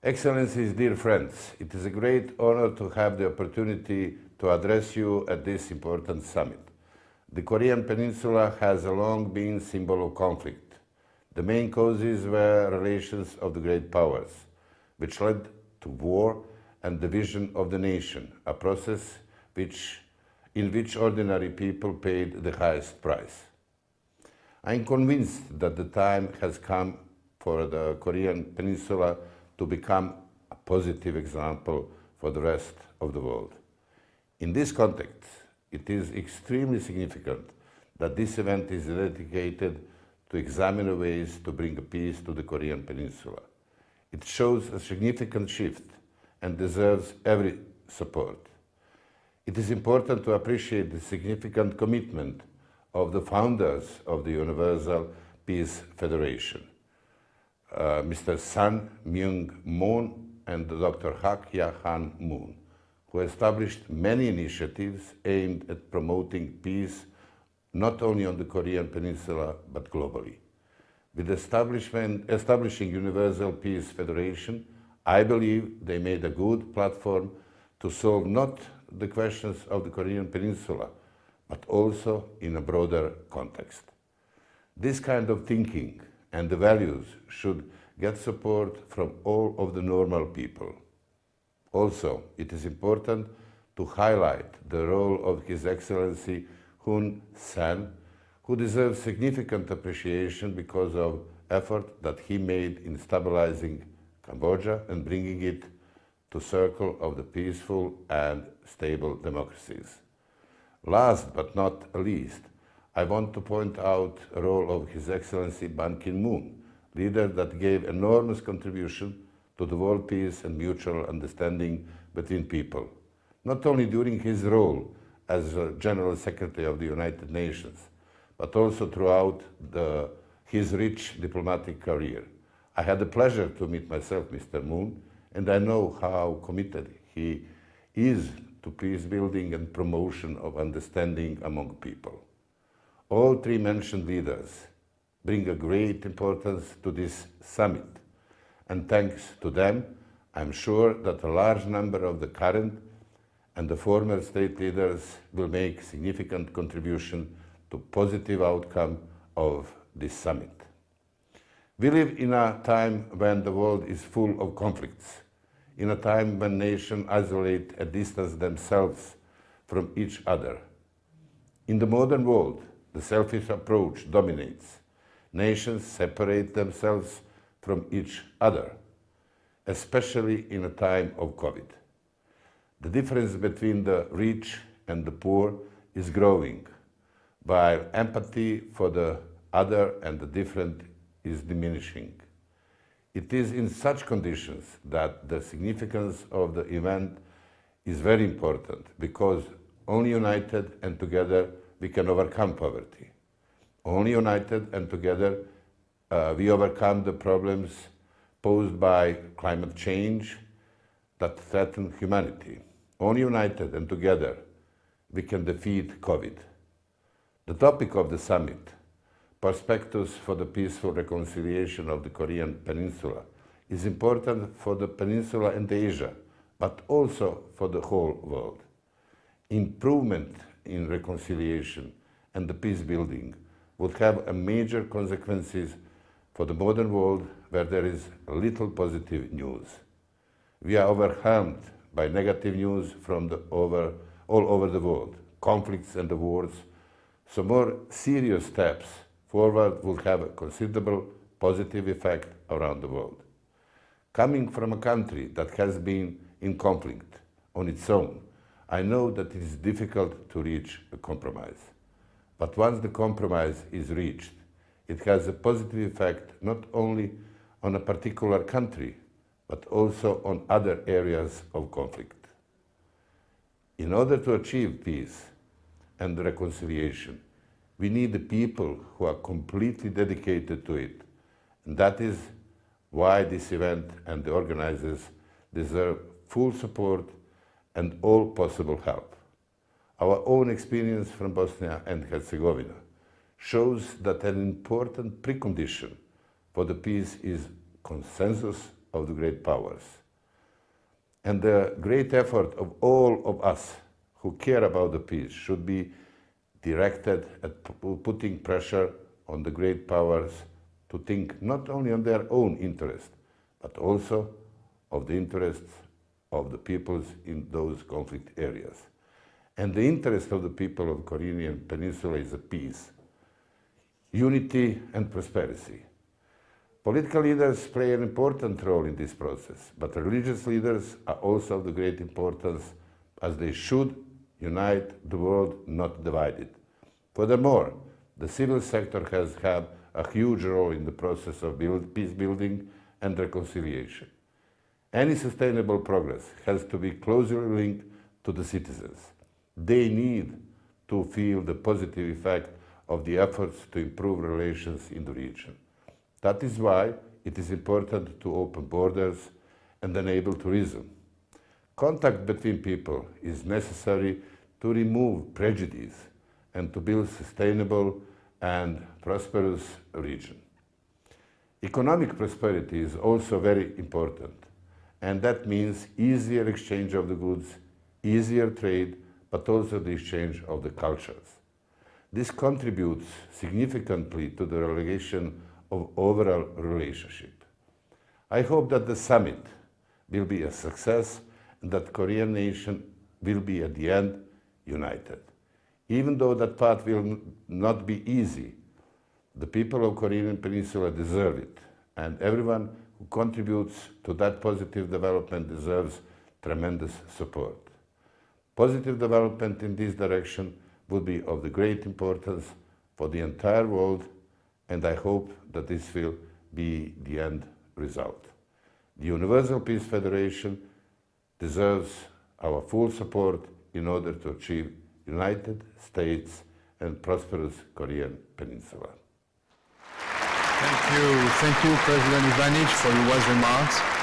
Excellencies, dear friends, it is a great honor to have the opportunity to address you at this important summit. The Korean Peninsula has long been a symbol of conflict. The main causes were relations of the great powers, which led to war and division of the nation, a process in which ordinary people paid the highest price. I am convinced that the time has come for the Korean Peninsula to become a positive example for the rest of the world. In this context, it is extremely significant that this event is dedicated to examine ways to bring peace to the Korean Peninsula. It shows a significant shift and deserves every support. It is important to appreciate the significant commitment of the founders of the Universal Peace Federation, Mr. Sun Myung Moon and Dr. Hak Ya Han Moon, who established many initiatives aimed at promoting peace not only on the Korean Peninsula but globally. With establishing Universal Peace Federation, I believe they made a good platform to solve not the questions of the Korean Peninsula, but also in a broader context. This kind of thinking and the values should get support from all of the normal people. Also, it is important to highlight the role of His Excellency Hun Sen, who deserves significant appreciation because of effort that he made in stabilizing Cambodia and bringing it to circle of the peaceful and stable democracies. Last but not least, I want to point out the role of His Excellency Ban Ki-moon, leader that gave enormous contribution to the world peace and mutual understanding between people, not only during his role as General Secretary of the United Nations, but also throughout his rich diplomatic career. I had the pleasure to meet myself, Mr. Moon, and I know how committed he is to peace building and promotion of understanding among people. All three mentioned leaders bring a great importance to this summit, and thanks to them, I'm sure that a large number of the current and the former state leaders will make significant contribution to positive outcome of this summit. We live in a time when the world is full of conflicts, in a time when nations isolate and distance themselves from each other. In the modern world, the selfish approach dominates. Nations separate themselves from each other, especially in a time of COVID. The difference between the rich and the poor is growing, while empathy for the other and the different is diminishing. It is in such conditions that the significance of the event is very important, because only united and together we can overcome poverty. Only united and together we overcome the problems posed by climate change that threaten humanity. Only united and together we can defeat COVID. The topic of the summit, Perspectives for the Peaceful Reconciliation of the Korean Peninsula, is important for the Peninsula and Asia, but also for the whole world. Improvement in reconciliation and the peace building would have a major consequences for the modern world where there is little positive news. We are overwhelmed by negative news from all over the world, conflicts and the wars, so more serious steps forward will have a considerable positive effect around the world. Coming from a country that has been in conflict on its own, I know that it is difficult to reach a compromise. But once the compromise is reached, it has a positive effect not only on a particular country, but also on other areas of conflict. In order to achieve peace and reconciliation, we need the people who are completely dedicated to it. And that is why this event and the organizers deserve full support and all possible help. Our own experience from Bosnia and Herzegovina shows that an important precondition for the peace is consensus of the great powers. And the great effort of all of us who care about the peace should be directed at putting pressure on the great powers to think not only on their own interest, but also of the interests of the peoples in those conflict areas. And the interest of the people of the Korean Peninsula is peace, unity and prosperity. Political leaders play an important role in this process, but religious leaders are also of the great importance, as they should unite the world, not divide it. Furthermore, the civil sector has had a huge role in the process of peace building and reconciliation. Any sustainable progress has to be closely linked to the citizens. They need to feel the positive effect of the efforts to improve relations in the region. That is why it is important to open borders and enable tourism. Contact between people is necessary to remove prejudice and to build sustainable and prosperous region. Economic prosperity is also very important, and that means easier exchange of the goods, easier trade, but also the exchange of the cultures. This contributes significantly to the relegation of overall relationship. I hope that the summit will be a success and that Korean nation will be at the end united. Even though that path will not be easy, the people of Korean Peninsula deserve it, and everyone who contributes to that positive development deserves tremendous support. Positive development in this direction would be of the great importance for the entire world, and I hope that this will be the end result. The Universal Peace Federation deserves our full support in order to achieve United States and prosperous Korean Peninsula. Thank you, President Ivanic, for your wise remarks.